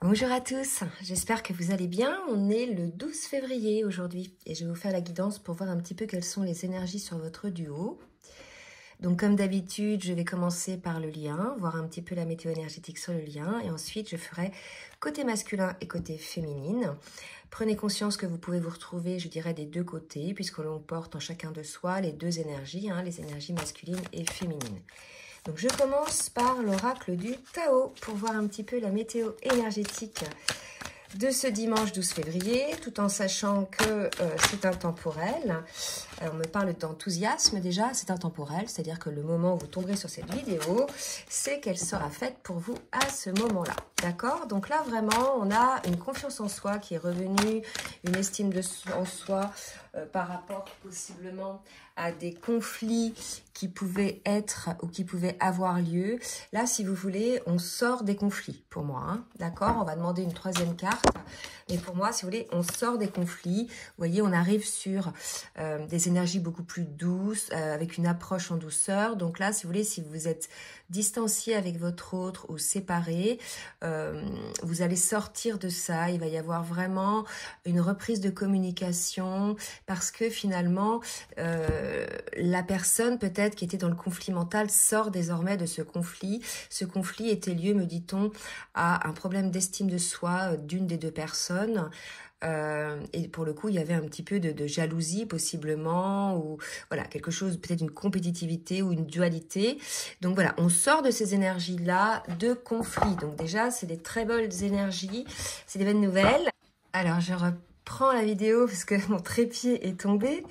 Bonjour à tous, j'espère que vous allez bien. On est le 12 février aujourd'hui et je vais vous faire la guidance pour voir un petit peu quelles sont les énergies sur votre duo. Donc comme d'habitude, je vais commencer par le lien, voir un petit peu la météo énergétique sur le lien et ensuite je ferai côté masculin et côté féminine. Prenez conscience que vous pouvez vous retrouver, je dirais, des deux côtés puisque l'on porte en chacun de soi les deux énergies, les énergies masculines et féminines. Donc je commence par l'oracle du Tao pour voir un petit peu la météo énergétique de ce dimanche 12 février, tout en sachant que c'est intemporel. On me parle d'enthousiasme déjà, c'est intemporel, c'est-à-dire que le moment où vous tomberez sur cette vidéo, c'est qu'elle sera faite pour vous à ce moment-là. D'accord? Donc là, vraiment, on a une confiance en soi qui est revenue, une estime en soi par rapport possiblement à des conflits qui pouvaient être ou qui pouvaient avoir lieu. Là, si vous voulez, on sort des conflits pour moi. D'accord? On va demander une troisième carte. Mais pour moi, si vous voulez, on sort des conflits. Vous voyez, on arrive sur des énergies beaucoup plus douces, avec une approche en douceur. Donc là, si vous voulez, si vous êtes distancié avec votre autre ou séparé, vous allez sortir de ça. Il va y avoir vraiment une reprise de communication parce que finalement, la personne peut-être qui était dans le conflit mental sort désormais de ce conflit. Ce conflit était lié, me dit-on, à un problème d'estime de soi d'une des deux personnes. Et pour le coup, il y avait un petit peu de jalousie possiblement, ou voilà, quelque chose, peut-être une compétitivité ou une dualité. Donc voilà, on sort de ces énergies-là de conflit. Donc déjà, c'est des très belles énergies, c'est des belles nouvelles. Alors, je reprends la vidéo parce que mon trépied est tombé.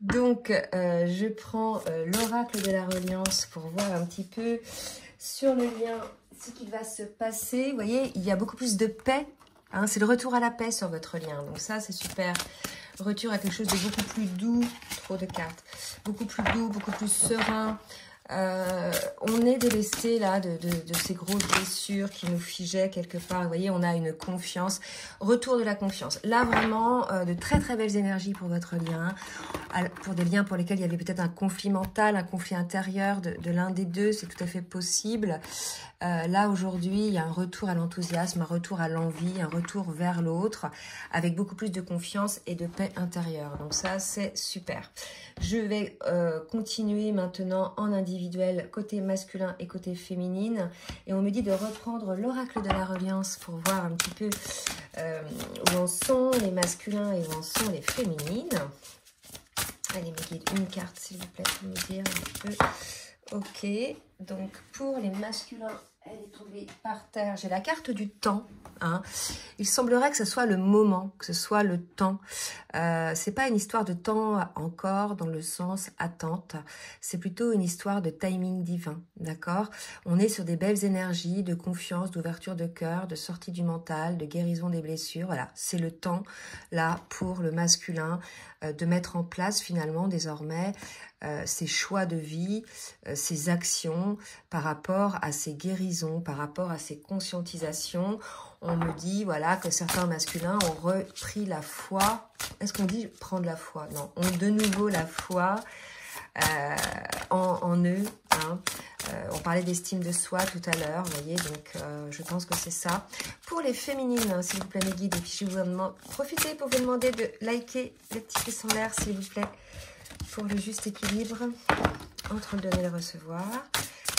Donc, je prends l'oracle de la reliance pour voir un petit peu sur le lien ce qui va se passer. Vous voyez, il y a beaucoup plus de paix. C'est le retour à la paix sur votre lien. Donc ça, c'est super. Retour à quelque chose de beaucoup plus doux. Trop de cartes. Beaucoup plus doux, beaucoup plus serein. On est délesté là de ces grosses blessures qui nous figeaient quelque part. Vous voyez, on a une confiance, retour de la confiance. Là, vraiment, de très très belles énergies pour votre lien, pour des liens pour lesquels il y avait peut-être un conflit mental, un conflit intérieur de l'un des deux, c'est tout à fait possible. Là, aujourd'hui, il y a un retour à l'enthousiasme, un retour à l'envie, un retour vers l'autre, avec beaucoup plus de confiance et de paix intérieure. Donc ça, c'est super. Je vais continuer maintenant en individuel, côté masculin et côté féminine. Et on me dit de reprendre l'oracle de la reliance pour voir un petit peu où en sont les masculins et où en sont les féminines. Allez, me guide une carte, s'il vous plaît, pour me dire un petit peu. Ok, donc pour les masculins, elle est tombée par terre. J'ai la carte du temps. Il semblerait que ce soit le moment, que ce soit le temps. C'est pas une histoire de temps encore dans le sens attente. C'est plutôt une histoire de timing divin, d'accord? On est sur des belles énergies de confiance, d'ouverture de cœur, de sortie du mental, de guérison des blessures. Voilà, c'est le temps là pour le masculin de mettre en place finalement désormais ses choix de vie, ses actions par rapport à ses guérisons, par rapport à ses conscientisations. On me dit voilà que certains masculins ont repris la foi. Est-ce qu'on dit prendre la foi? Non, ont de nouveau la foi en eux. On parlait d'estime de soi tout à l'heure, vous voyez, donc je pense que c'est ça. Pour les féminines, s'il vous plaît, mes guides, et puis je vais vous profiter pour vous demander de liker les petits pouces en l'air, s'il vous plaît, pour le juste équilibre entre le donner et le recevoir.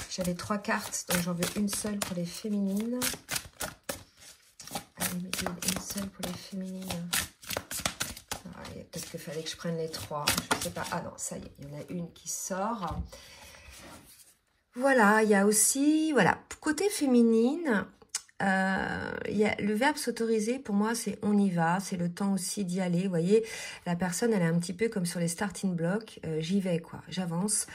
J'avais 3 cartes, donc j'en veux une seule pour les féminines. Allez, mes guides, une seule pour les féminines. Peut-être qu'il fallait que je prenne les 3, je ne sais pas. Ah non, ça y est, il y en a une qui sort. Voilà, il y a aussi, voilà, côté féminine, il y a le verbe s'autoriser, pour moi, c'est on y va, c'est le temps aussi d'y aller. Vous voyez, la personne, elle est un petit peu comme sur les starting blocks, j'y vais, quoi, j'avance.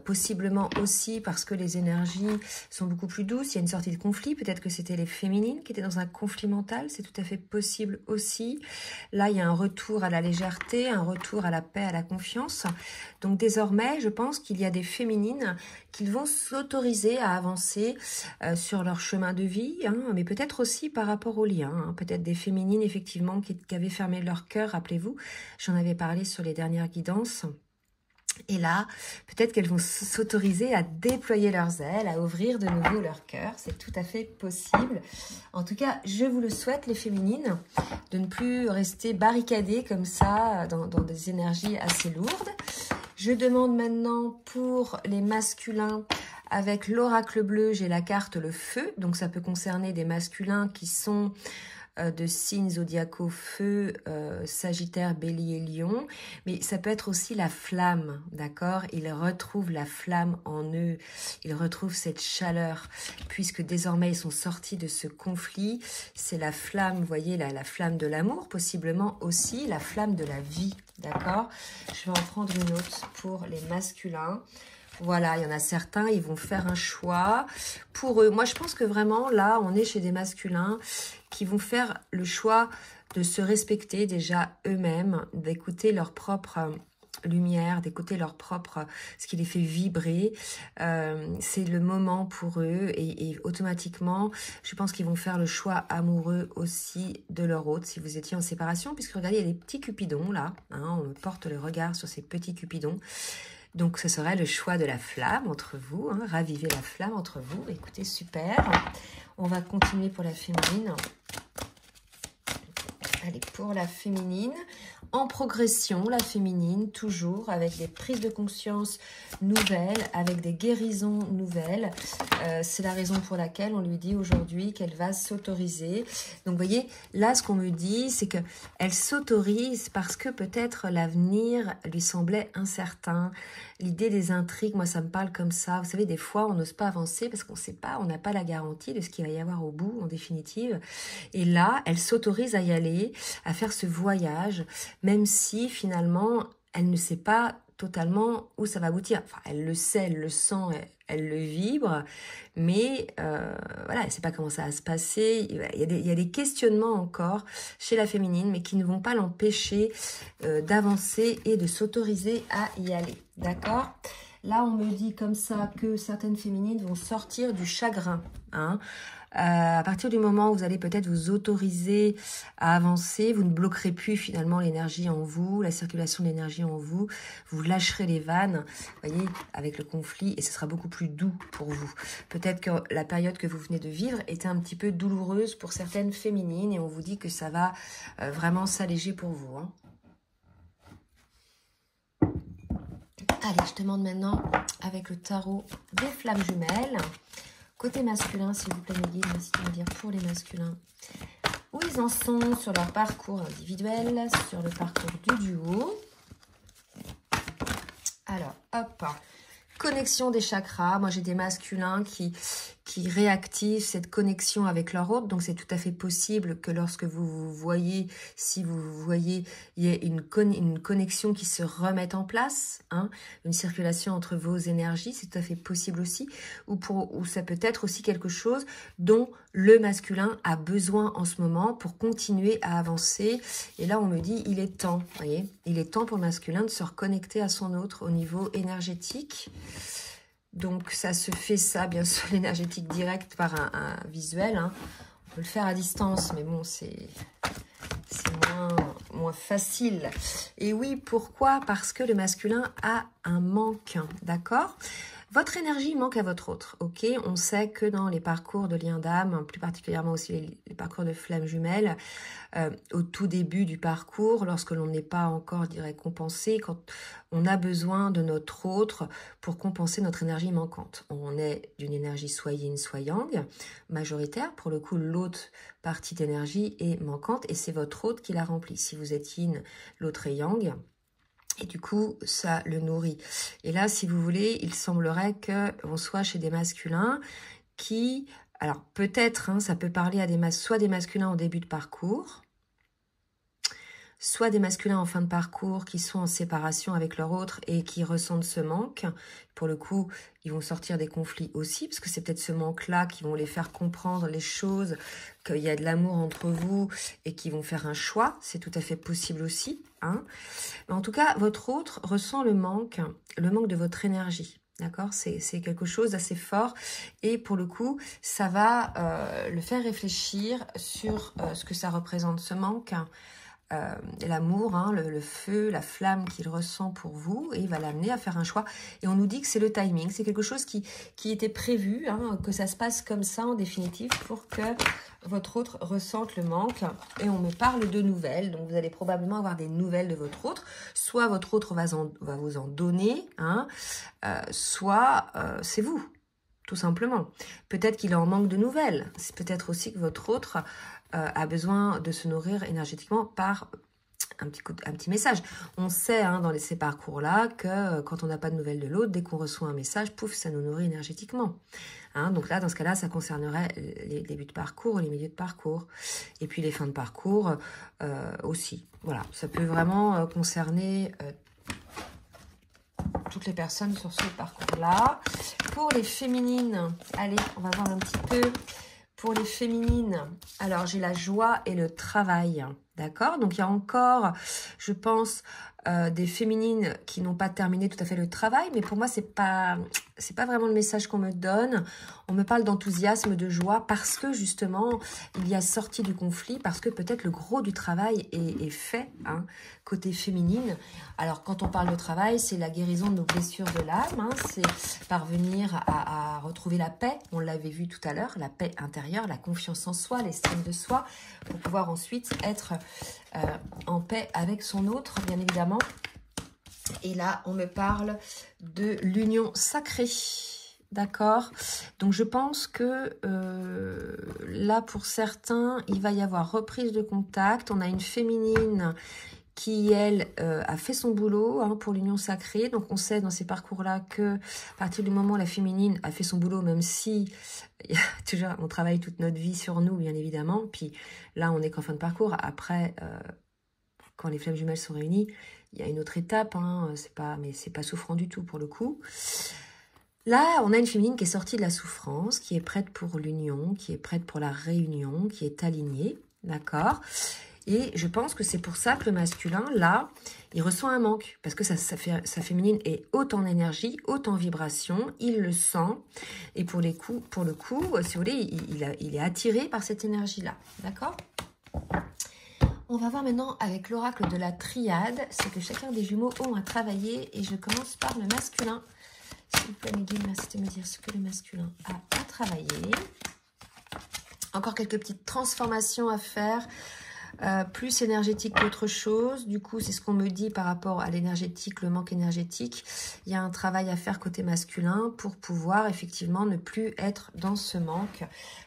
Possiblement aussi parce que les énergies sont beaucoup plus douces, il y a une sortie de conflit, peut-être que c'était les féminines qui étaient dans un conflit mental, c'est tout à fait possible aussi. Là, il y a un retour à la légèreté, un retour à la paix, à la confiance. Donc désormais, je pense qu'il y a des féminines qui vont s'autoriser à avancer sur leur chemin de vie, mais peut-être aussi par rapport aux liens, peut-être des féminines effectivement qui avaient fermé leur cœur, rappelez-vous, j'en avais parlé sur les dernières guidances. Et là, peut-être qu'elles vont s'autoriser à déployer leurs ailes, à ouvrir de nouveau leur cœur. C'est tout à fait possible. En tout cas, je vous le souhaite, les féminines, de ne plus rester barricadées comme ça dans des énergies assez lourdes. Je demande maintenant pour les masculins, avec l'oracle bleu, j'ai la carte le feu. Donc ça peut concerner des masculins qui sont de signes zodiacaux feu, Sagittaire, Bélier, Lion, mais ça peut être aussi la flamme, d'accord? Ils retrouvent la flamme en eux, ils retrouvent cette chaleur, puisque désormais ils sont sortis de ce conflit. C'est la flamme, vous voyez, la flamme de l'amour, possiblement aussi la flamme de la vie, d'accord? Je vais en prendre une autre pour les masculins. Voilà, il y en a certains, ils vont faire un choix pour eux. Moi, je pense que vraiment, là, on est chez des masculins qui vont faire le choix de se respecter déjà eux-mêmes, d'écouter leur propre lumière, d'écouter leur propre, ce qui les fait vibrer. C'est le moment pour eux et automatiquement, je pense qu'ils vont faire le choix amoureux aussi de leur hôte si vous étiez en séparation, puisque regardez, il y a des petits cupidons là, hein, on porte le regard sur ces petits cupidons. Donc, ce serait le choix de la flamme entre vous. Hein, ravivez la flamme entre vous. Écoutez, super. On va continuer pour la féminine. Allez, pour la féminine. En progression, la féminine, toujours avec des prises de conscience nouvelles, avec des guérisons nouvelles. C'est la raison pour laquelle on lui dit aujourd'hui qu'elle va s'autoriser. Donc, vous voyez, là, ce qu'on me dit, c'est qu'elle s'autorise parce que peut-être l'avenir lui semblait incertain. L'idée des intrigues, moi, ça me parle comme ça. Vous savez, des fois, on n'ose pas avancer parce qu'on ne sait pas, on n'a pas la garantie de ce qu'il va y avoir au bout, en définitive. Et là, elle s'autorise à y aller, à faire ce voyage, même si finalement, elle ne sait pas totalement où ça va aboutir. Enfin, elle le sait, elle le sent, elle le vibre, mais voilà, elle ne sait pas comment ça va se passer. Il y a des questionnements encore chez la féminine, mais qui ne vont pas l'empêcher d'avancer et de s'autoriser à y aller. D'accord ? Là, on me dit comme ça que certaines féminines vont sortir du chagrin, hein. À partir du moment où vous allez peut-être vous autoriser à avancer, vous ne bloquerez plus finalement l'énergie en vous, la circulation de l'énergie en vous, vous lâcherez les vannes, voyez, avec le conflit, et ce sera beaucoup plus doux pour vous. Peut-être que la période que vous venez de vivre était un petit peu douloureuse pour certaines féminines, et on vous dit que ça va vraiment s'alléger pour vous, hein. Allez, je demande maintenant, avec le tarot des flammes jumelles, côté masculin, s'il vous plaît, mes guides, merci de me dire pour les masculins, où ils en sont sur leur parcours individuel, sur le parcours du duo. Alors, hop, connexion des chakras. Moi, j'ai des masculins qui réactivent cette connexion avec leur hôte. Donc, c'est tout à fait possible que lorsque vous voyez, si vous voyez, il y ait une connexion qui se remette en place, hein, une circulation entre vos énergies. C'est tout à fait possible aussi. Ou ça peut être aussi quelque chose dont le masculin a besoin en ce moment pour continuer à avancer. Et là, on me dit, il est temps, vous voyez, il est temps pour le masculin de se reconnecter à son autre au niveau énergétique. Donc, ça se fait ça, bien sûr, l'énergétique directe par un visuel, hein. On peut le faire à distance, mais bon, c'est moins facile. Et oui, pourquoi? Parce que le masculin a un manque, d'accord? Votre énergie manque à votre autre, ok? On sait que dans les parcours de lien d'âme, plus particulièrement aussi les parcours de flammes jumelles, au tout début du parcours, lorsque l'on n'est pas encore, je dirais, compensé, quand on a besoin de notre autre pour compenser notre énergie manquante. On est d'une énergie soit yin, soit yang, majoritaire. Pour le coup, l'autre partie d'énergie est manquante et c'est votre autre qui la remplit. Si vous êtes yin, l'autre est yang. Et du coup, ça le nourrit. Et là, si vous voulez, il semblerait qu'on soit chez des masculins qui... Alors, peut-être, hein, ça peut parler à soit des masculins au début de parcours, soit des masculins en fin de parcours qui sont en séparation avec leur autre et qui ressentent ce manque. Pour le coup, ils vont sortir des conflits aussi, parce que c'est peut-être ce manque-là qui vont les faire comprendre les choses, qu'il y a de l'amour entre vous et qui vont faire un choix. C'est tout à fait possible aussi, hein. Mais en tout cas, votre autre ressent le manque de votre énergie. D'accord, c'est quelque chose d'assez fort et pour le coup, ça va le faire réfléchir sur ce que ça représente, ce manque. l'amour, hein, le feu, la flamme qu'il ressent pour vous, et il va l'amener à faire un choix. Et on nous dit que c'est le timing, c'est quelque chose qui était prévu, hein, que ça se passe comme ça en définitive pour que votre autre ressente le manque. Et on me parle de nouvelles, donc vous allez probablement avoir des nouvelles de votre autre, soit votre autre va vous en donner, hein, soit c'est vous. Tout simplement. Peut-être qu'il est en manque de nouvelles. C'est peut-être aussi que votre autre a besoin de se nourrir énergétiquement par un petit message. On sait hein, dans ces parcours-là que quand on n'a pas de nouvelles de l'autre, dès qu'on reçoit un message, pouf, ça nous nourrit énergétiquement. Hein, donc là, dans ce cas-là, ça concernerait les débuts de parcours, les milieux de parcours. Et puis les fins de parcours aussi. Voilà, ça peut vraiment concerner toutes les personnes sur ce parcours-là. Pour les féminines, allez, on va voir un petit peu. Pour les féminines, alors j'ai la joie et le travail, d'accord? Donc il y a encore, je pense, des féminines qui n'ont pas terminé tout à fait le travail, mais pour moi, c'est pas vraiment le message qu'on me donne. On me parle d'enthousiasme, de joie, parce que justement, il y a sorti du conflit, parce que peut-être le gros du travail est fait, hein, côté féminine. Alors, quand on parle de travail, c'est la guérison de nos blessures de l'âme, hein, c'est parvenir à retrouver la paix, on l'avait vu tout à l'heure, la paix intérieure, la confiance en soi, l'estime de soi, pour pouvoir ensuite être en paix avec son autre, bien évidemment. Et là, on me parle de l'union sacrée. D'accord? Donc, je pense que là, pour certains, il va y avoir reprise de contact. On a une féminine qui, elle, a fait son boulot hein, pour l'union sacrée. Donc, on sait dans ces parcours-là que à partir du moment où la féminine a fait son boulot, même si toujours, on travaille toute notre vie sur nous, bien évidemment. Puis là, on n'est qu'en fin de parcours. Après, quand les flammes jumelles sont réunies, il y a une autre étape. Hein, mais c'est pas souffrant du tout pour le coup. Là, on a une féminine qui est sortie de la souffrance, qui est prête pour l'union, qui est prête pour la réunion, qui est alignée. D'accord? Et je pense que c'est pour ça que le masculin, là, il ressent un manque. Parce que sa féminine est haute en énergie, haute en vibration, il le sent. Et pour le coup, si vous voulez, il est attiré par cette énergie-là. D'accord? On va voir maintenant avec l'oracle de la triade, ce que chacun des jumeaux ont à travailler. Et je commence par le masculin. S'il vous plaît, mes guides, merci de me dire ce que le masculin a à travailler. Encore quelques petites transformations à faire. Plus énergétique qu'autre chose. Du coup, c'est ce qu'on me dit par rapport à l'énergétique, le manque énergétique. Il y a un travail à faire côté masculin pour pouvoir effectivement ne plus être dans ce manque,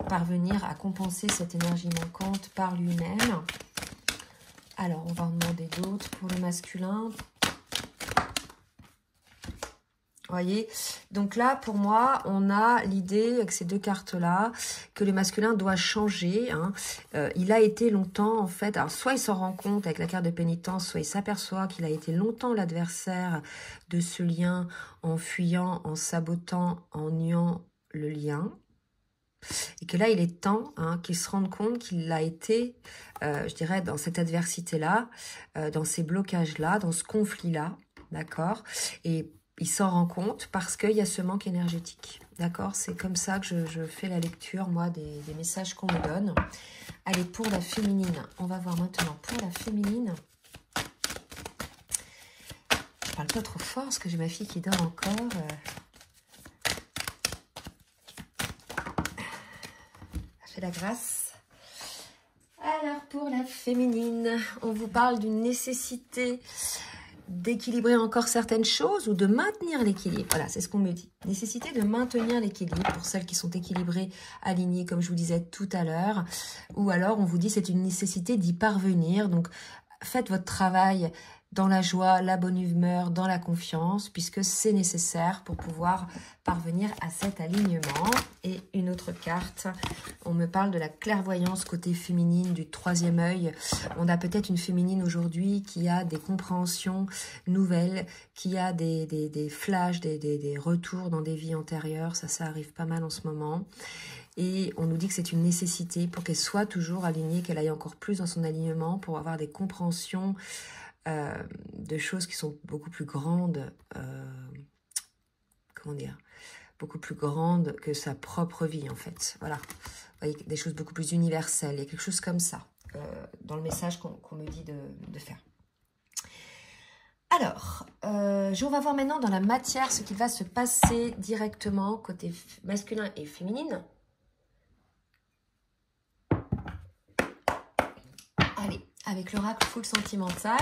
parvenir à compenser cette énergie manquante par lui-même. Alors, on va en demander d'autres pour le masculin. Voyez, donc là, pour moi, on a l'idée, avec ces deux cartes-là, que le masculin doit changer. Hein. Il a été longtemps, en fait, alors soit il s'en rend compte avec la carte de pénitence, soit il s'aperçoit qu'il a été longtemps l'adversaire de ce lien en fuyant, en sabotant, en niant le lien. Et que là, il est temps hein, qu'il se rende compte qu'il a été, je dirais, dans cette adversité-là, dans ces blocages-là, dans ce conflit-là, d'accord? Et il s'en rend compte parce qu'il y a ce manque énergétique. D'accord? C'est comme ça que je fais la lecture, moi, des messages qu'on me donne. Allez, pour la féminine, on va voir maintenant pour la féminine. Je parle pas trop fort parce que j'ai ma fille qui dort encore. Fait la grâce. Alors, pour la féminine, on vous parle d'une nécessité d'équilibrer encore certaines choses ou de maintenir l'équilibre. Voilà, c'est ce qu'on me dit. Nécessité de maintenir l'équilibre pour celles qui sont équilibrées, alignées, comme je vous disais tout à l'heure. Ou alors, on vous dit c'est une nécessité d'y parvenir. Donc, faites votre travail dans la joie, la bonne humeur, dans la confiance, puisque c'est nécessaire pour pouvoir parvenir à cet alignement. Et une autre carte, on me parle de la clairvoyance côté féminine, du troisième œil. On a peut-être une féminine aujourd'hui qui a des compréhensions nouvelles, qui a des flashs, des retours dans des vies antérieures. Ça arrive pas mal en ce moment. Et on nous dit que c'est une nécessité pour qu'elle soit toujours alignée, qu'elle aille encore plus dans son alignement, pour avoir des compréhensions de choses qui sont beaucoup plus grandes, comment dire, beaucoup plus grandes que sa propre vie en fait. Voilà, vous voyez, des choses beaucoup plus universelles, il y a quelque chose comme ça. dans le message qu'on me dit de faire. Alors, on va voir maintenant dans la matière ce qui va se passer directement côté masculin et féminine. Allez, avec l'oracle full sentimental.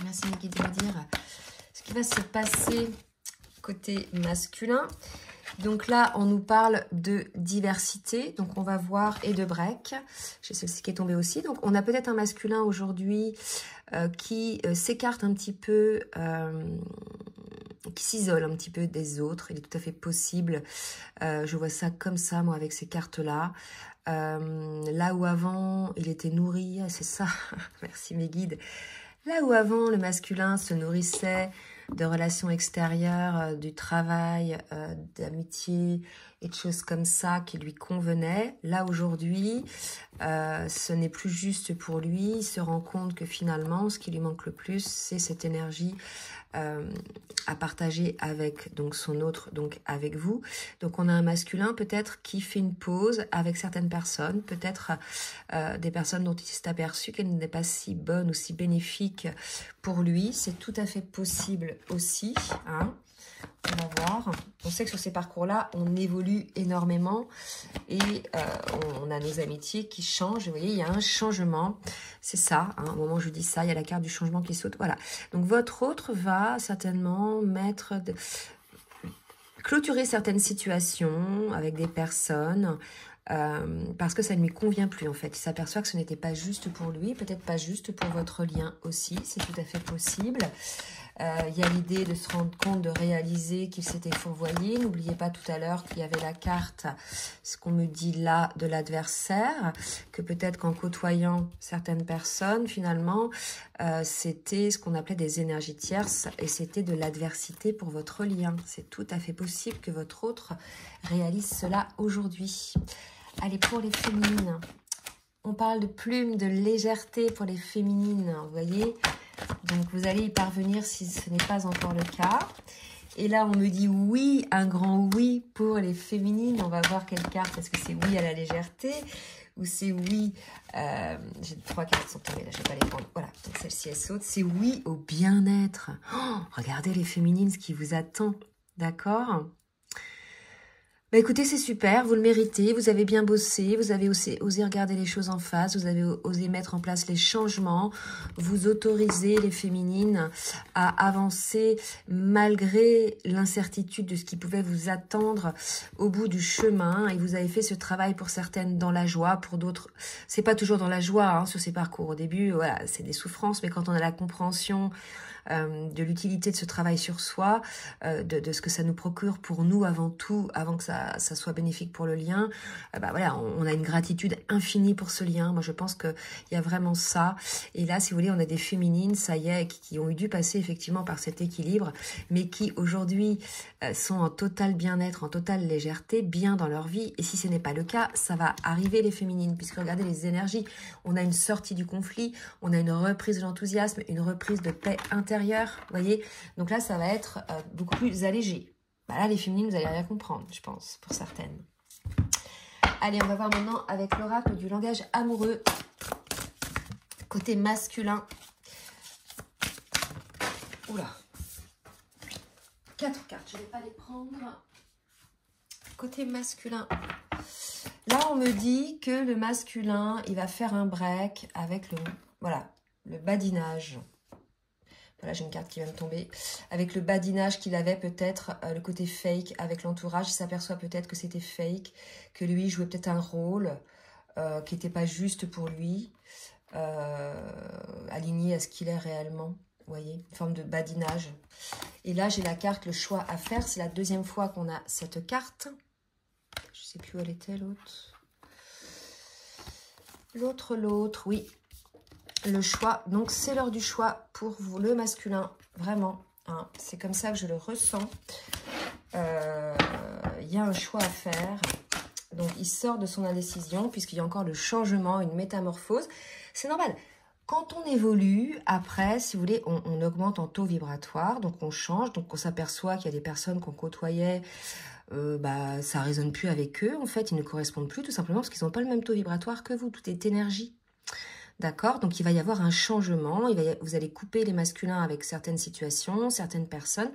Merci mes guides de me dire ce qui va se passer côté masculin. Donc là, on nous parle de diversité. Donc on va voir et de break. J'ai celle-ci qui est tombée aussi. Donc on a peut-être un masculin aujourd'hui qui s'écarte un petit peu, qui s'isole un petit peu des autres. Il est tout à fait possible. Je vois ça comme ça, moi, avec ces cartes-là. Là où avant, il était nourri, c'est ça. Merci mes guides. Là où avant, le masculin se nourrissait de relations extérieures, du travail, d'amitié et de choses comme ça qui lui convenaient. Là, aujourd'hui, ce n'est plus juste pour lui. Il se rend compte que finalement, ce qui lui manque le plus, c'est cette énergie à partager avec donc son autre, donc avec vous. Donc, on a un masculin peut-être qui fait une pause avec certaines personnes, peut-être des personnes dont il s'est aperçu qu'elles n'étaient pas si bonnes ou si bénéfiques pour lui. C'est tout à fait possible aussi, hein. On va voir. On sait que sur ces parcours-là, on évolue énormément et on a nos amitiés qui changent. Vous voyez, il y a un changement. C'est ça, hein, au moment où je dis ça, il y a la carte du changement qui saute. Voilà. Donc, votre autre va certainement clôturer certaines situations avec des personnes parce que ça ne lui convient plus en fait. Il s'aperçoit que ce n'était pas juste pour lui, peut-être pas juste pour votre lien aussi, c'est tout à fait possible. Il y a l'idée de se rendre compte, de réaliser qu'il s'était fourvoyé. N'oubliez pas tout à l'heure qu'il y avait la carte, ce qu'on me dit là, de l'adversaire, que peut-être qu'en côtoyant certaines personnes, finalement, c'était ce qu'on appelait des énergies tierces et c'était de l'adversité pour votre lien. C'est tout à fait possible que votre autre réalise cela aujourd'hui. Allez, pour les féminines, on parle de plume, de légèreté pour les féminines, vous voyez. Donc, vous allez y parvenir si ce n'est pas encore le cas. Et là, on me dit oui, un grand oui pour les féminines. On va voir quelle carte. Est-ce que c'est oui à la légèreté ou c'est oui... J'ai 3 cartes qui sont tombées, là, je ne vais pas les prendre. Voilà, donc celle-ci, elle saute. C'est oui au bien-être. Oh, regardez les féminines, ce qui vous attend. D'accord ? Bah écoutez, c'est super, vous le méritez, vous avez bien bossé, vous avez osé regarder les choses en face, vous avez osé mettre en place les changements, vous autorisez les féminines à avancer malgré l'incertitude de ce qui pouvait vous attendre au bout du chemin et vous avez fait ce travail pour certaines dans la joie, pour d'autres, c'est pas toujours dans la joie hein, sur ces parcours. Au début, voilà, c'est des souffrances, mais quand on a la compréhension de l'utilité de ce travail sur soi, de ce que ça nous procure pour nous avant tout, avant que ça soit bénéfique pour le lien, bah voilà, on a une gratitude infinie pour ce lien. Moi, je pense qu'il y a vraiment ça. Et là, si vous voulez, on a des féminines, ça y est, qui ont dû passer effectivement par cet équilibre, mais qui aujourd'hui sont en total bien-être, en totale légèreté, bien dans leur vie. Et si ce n'est pas le cas, ça va arriver les féminines, puisque regardez les énergies. On a une sortie du conflit, on a une reprise de l'enthousiasme, une reprise de paix intérieure, vous voyez. Donc là, ça va être beaucoup plus allégé. Bah là, les féminines, vous allez rien comprendre, je pense, pour certaines. Allez, on va voir maintenant avec l'oracle du langage amoureux, côté masculin. Oula, 4 cartes, je ne vais pas les prendre. Côté masculin, là, on me dit que le masculin, il va faire un break avec le badinage. Voilà, j'ai une carte qui vient de tomber. Avec le badinage qu'il avait peut-être, le côté fake avec l'entourage, il s'aperçoit peut-être que c'était fake, que lui jouait peut-être un rôle qui n'était pas juste pour lui, aligné à ce qu'il est réellement. Vous voyez, une forme de badinage. Et là, j'ai la carte, le choix à faire. C'est la deuxième fois qu'on a cette carte. Je ne sais plus où elle était, l'autre. L'autre, oui. Le choix, donc c'est l'heure du choix pour vous, le masculin, vraiment, hein, c'est comme ça que je le ressens. Il y a un choix à faire, donc il sort de son indécision, puisqu'il y a encore le changement, une métamorphose, c'est normal. Quand on évolue, après, si vous voulez, on augmente en taux vibratoire, donc on change, donc on s'aperçoit qu'il y a des personnes qu'on côtoyait, ça ne résonne plus avec eux, en fait, ils ne correspondent plus, tout simplement parce qu'ils n'ont pas le même taux vibratoire que vous, tout est énergie. D'accord? Donc, il va y avoir un changement. Vous allez couper les masculins avec certaines situations, certaines personnes,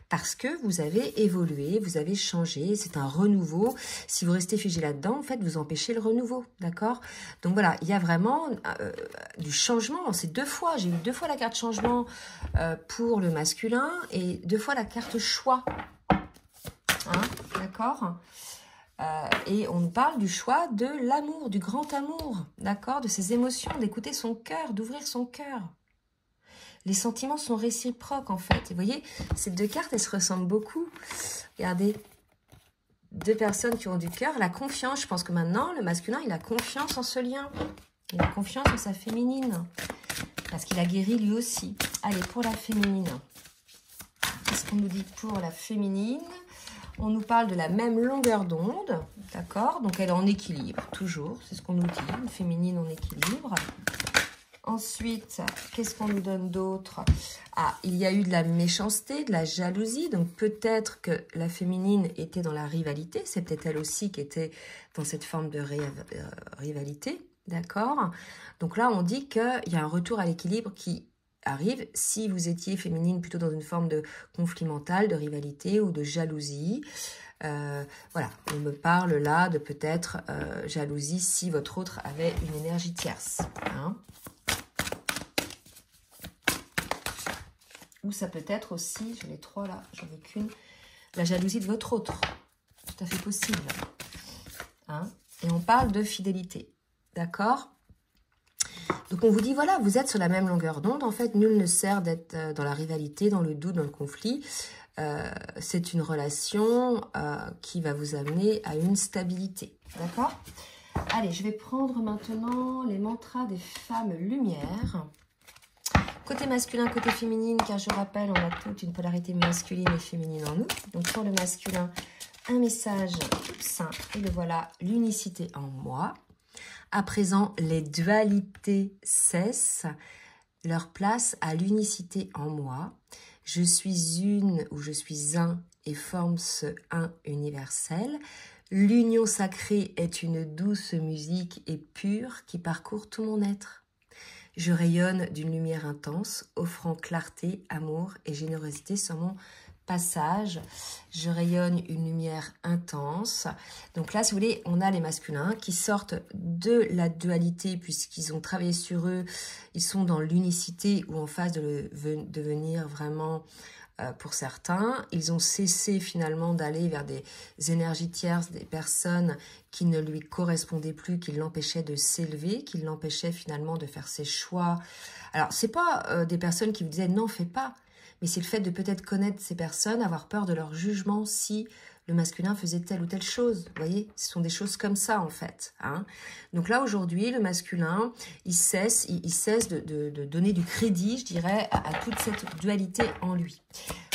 parce que vous avez évolué, vous avez changé. C'est un renouveau. Si vous restez figé là-dedans, en fait, vous empêchez le renouveau. D'accord? Donc, voilà, il y a vraiment du changement. C'est 2 fois. J'ai eu 2 fois la carte changement pour le masculin et 2 fois la carte choix. Hein? D'accord? Et on nous parle du choix de l'amour, du grand amour, d'accord, de ses émotions, d'écouter son cœur, d'ouvrir son cœur. Les sentiments sont réciproques en fait. Et vous voyez, ces 2 cartes, elles se ressemblent beaucoup. Regardez, 2 personnes qui ont du cœur, la confiance. Je pense que maintenant, le masculin, il a confiance en ce lien. Il a confiance en sa féminine. Parce qu'il a guéri lui aussi. Allez, pour la féminine. Qu'est-ce qu'on nous dit pour la féminine ? On nous parle de la même longueur d'onde, d'accord? Donc, elle est en équilibre, toujours. C'est ce qu'on nous dit, une féminine en équilibre. Ensuite, qu'est-ce qu'on nous donne d'autre? Ah, il y a eu de la méchanceté, de la jalousie. Donc, peut-être que la féminine était dans la rivalité. C'est peut-être elle aussi qui était dans cette forme de rivalité, d'accord? Donc là, on dit qu'il y a un retour à l'équilibre qui arrive si vous étiez féminine plutôt dans une forme de conflit mental, de rivalité ou de jalousie. Voilà, on me parle là de peut-être jalousie si votre autre avait une énergie tierce. Hein. Ou ça peut être aussi, j'en ai 3 là, j'en ai qu'une, la jalousie de votre autre. Tout à fait possible. Hein. Et on parle de fidélité. D'accord ? Donc, on vous dit, voilà, vous êtes sur la même longueur d'onde. En fait, nul ne sert d'être dans la rivalité, dans le doute, dans le conflit. C'est une relation qui va vous amener à une stabilité. D'accord? Allez, je vais prendre maintenant les mantras des femmes lumière. Côté masculin, côté féminine, car je rappelle, on a toute une polarité masculine et féminine en nous. Donc, pour le masculin, un message tout simple. Et le voilà, l'unicité en moi. À présent, les dualités cessent, leur place à l'unicité en moi. Je suis une ou je suis un et forme ce un universel. L'union sacrée est une douce musique et pure qui parcourt tout mon être. Je rayonne d'une lumière intense, offrant clarté, amour et générosité sur mon passage. Je rayonne une lumière intense. Donc là, si vous voulez, on a les masculins qui sortent de la dualité puisqu'ils ont travaillé sur eux. Ils sont dans l'unicité ou en phase de devenir vraiment, pour certains. Ils ont cessé finalement d'aller vers des énergies tierces, des personnes qui ne lui correspondaient plus, qui l'empêchaient de s'élever, qui l'empêchaient finalement de faire ses choix. Alors, c'est pas des personnes qui vous disaient « non, fais pas ». Mais c'est le fait de peut-être connaître ces personnes, avoir peur de leur jugement si le masculin faisait telle ou telle chose. Vous voyez, ce sont des choses comme ça en fait. Hein. Donc là, aujourd'hui, le masculin, il cesse de donner du crédit, je dirais, à toute cette dualité en lui.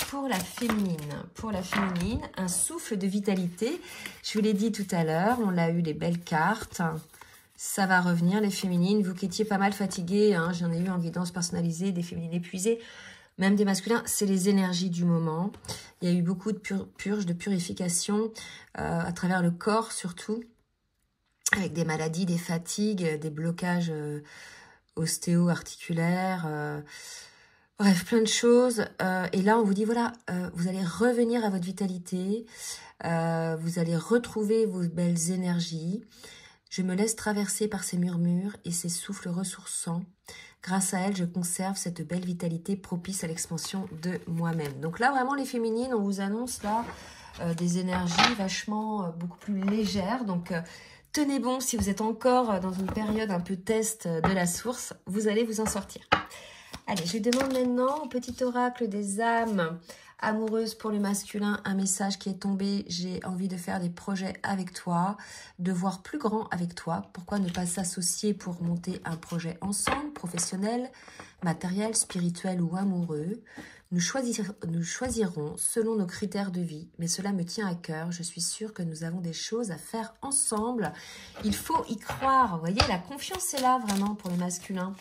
Pour la féminine, un souffle de vitalité. Je vous l'ai dit tout à l'heure, on a eu les belles cartes. Ça va revenir, les féminines. Vous qui étiez pas mal fatiguées, hein, j'en ai eu en guidance personnalisée, des féminines épuisées. Même des masculins, c'est les énergies du moment. Il y a eu beaucoup de purges, de purification à travers le corps surtout, avec des maladies, des fatigues, des blocages ostéo-articulaires, bref, plein de choses. Et là, on vous dit, voilà, vous allez revenir à votre vitalité, vous allez retrouver vos belles énergies. Je me laisse traverser par ces murmures et ces souffles ressourçants. Grâce à elle, je conserve cette belle vitalité propice à l'expansion de moi-même. Donc là, vraiment, les féminines, on vous annonce là des énergies vachement beaucoup plus légères. Donc, tenez bon si vous êtes encore dans une période un peu test de la source. Vous allez vous en sortir. Allez, je demande maintenant au petit oracle des âmes amoureuses pour le masculin, un message qui est tombé. J'ai envie de faire des projets avec toi, de voir plus grand avec toi. Pourquoi ne pas s'associer pour monter un projet ensemble, professionnel, matériel, spirituel ou amoureux? Nous choisirons selon nos critères de vie, mais cela me tient à cœur. Je suis sûre que nous avons des choses à faire ensemble. Il faut y croire. Vous voyez, la confiance est là vraiment pour le masculin.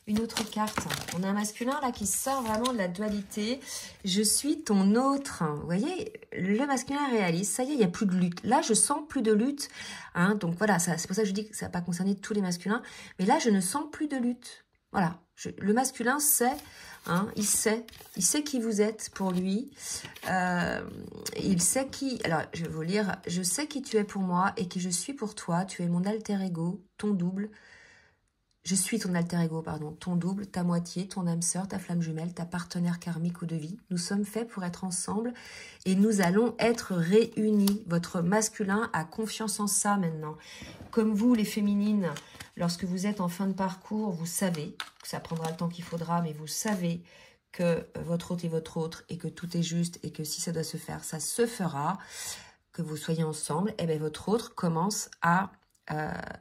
Une autre carte. On a un masculin là qui sort vraiment de la dualité. Je suis ton autre. Vous voyez, le masculin réalise. Ça y est, il n'y a plus de lutte. Là, je sens plus de lutte. Hein, donc voilà, c'est pour ça que je dis que ça va pas concerner tous les masculins. Mais là, je ne sens plus de lutte. Voilà. Le masculin sait, hein, il sait qui vous êtes pour lui. Il sait qui... Alors, je vais vous lire. Je sais qui tu es pour moi et qui je suis pour toi. Tu es mon alter ego, ton double. Je suis ton alter ego, pardon, ton double, ta moitié, ton âme sœur, ta flamme jumelle, ta partenaire karmique ou de vie. Nous sommes faits pour être ensemble et nous allons être réunis. Votre masculin a confiance en ça maintenant. Comme vous, les féminines, lorsque vous êtes en fin de parcours, vous savez que ça prendra le temps qu'il faudra, mais vous savez que votre autre est votre autre et que tout est juste et que si ça doit se faire, ça se fera. Que vous soyez ensemble, et bien votre autre commence à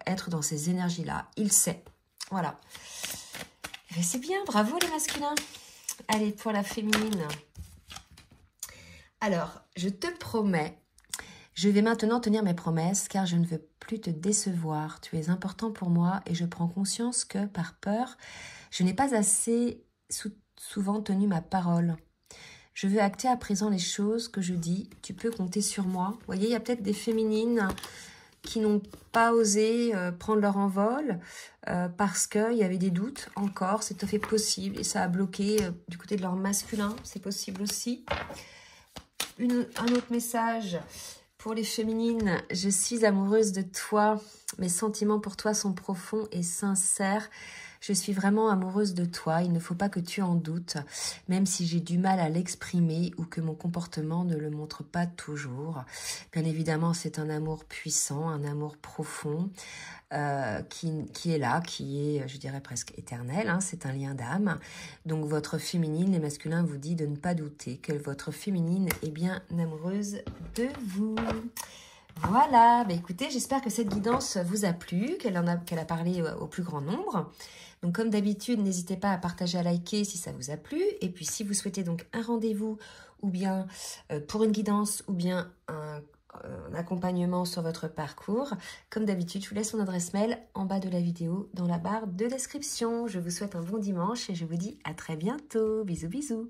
être dans ces énergies-là. Il sait. Voilà. C'est bien, bravo les masculins. Allez, pour la féminine. Alors, je te promets, je vais maintenant tenir mes promesses car je ne veux plus te décevoir. Tu es important pour moi et je prends conscience que, par peur, je n'ai pas assez souvent tenu ma parole. Je veux acter à présent les choses que je dis. Tu peux compter sur moi. Vous voyez, il y a peut-être des féminines qui n'ont pas osé prendre leur envol parce qu'il y avait des doutes encore. C'est tout à fait possible et ça a bloqué du côté de leur masculin. C'est possible aussi. Un autre message pour les féminines. Je suis amoureuse de toi. Mes sentiments pour toi sont profonds et sincères. Je suis vraiment amoureuse de toi, il ne faut pas que tu en doutes, même si j'ai du mal à l'exprimer ou que mon comportement ne le montre pas toujours. Bien évidemment, c'est un amour puissant, un amour profond qui est là, qui est, je dirais, presque éternel. Hein, c'est un lien d'âme. Donc, votre féminine, les masculins vous dit de ne pas douter que votre féminine est bien amoureuse de vous. Voilà, bah écoutez, j'espère que cette guidance vous a plu, qu'elle a parlé au plus grand nombre. Donc comme d'habitude, n'hésitez pas à partager, à liker si ça vous a plu. Et puis si vous souhaitez donc un rendez-vous ou bien pour une guidance ou bien un accompagnement sur votre parcours, comme d'habitude, je vous laisse mon adresse mail en bas de la vidéo dans la barre de description. Je vous souhaite un bon dimanche et je vous dis à très bientôt. Bisous, bisous.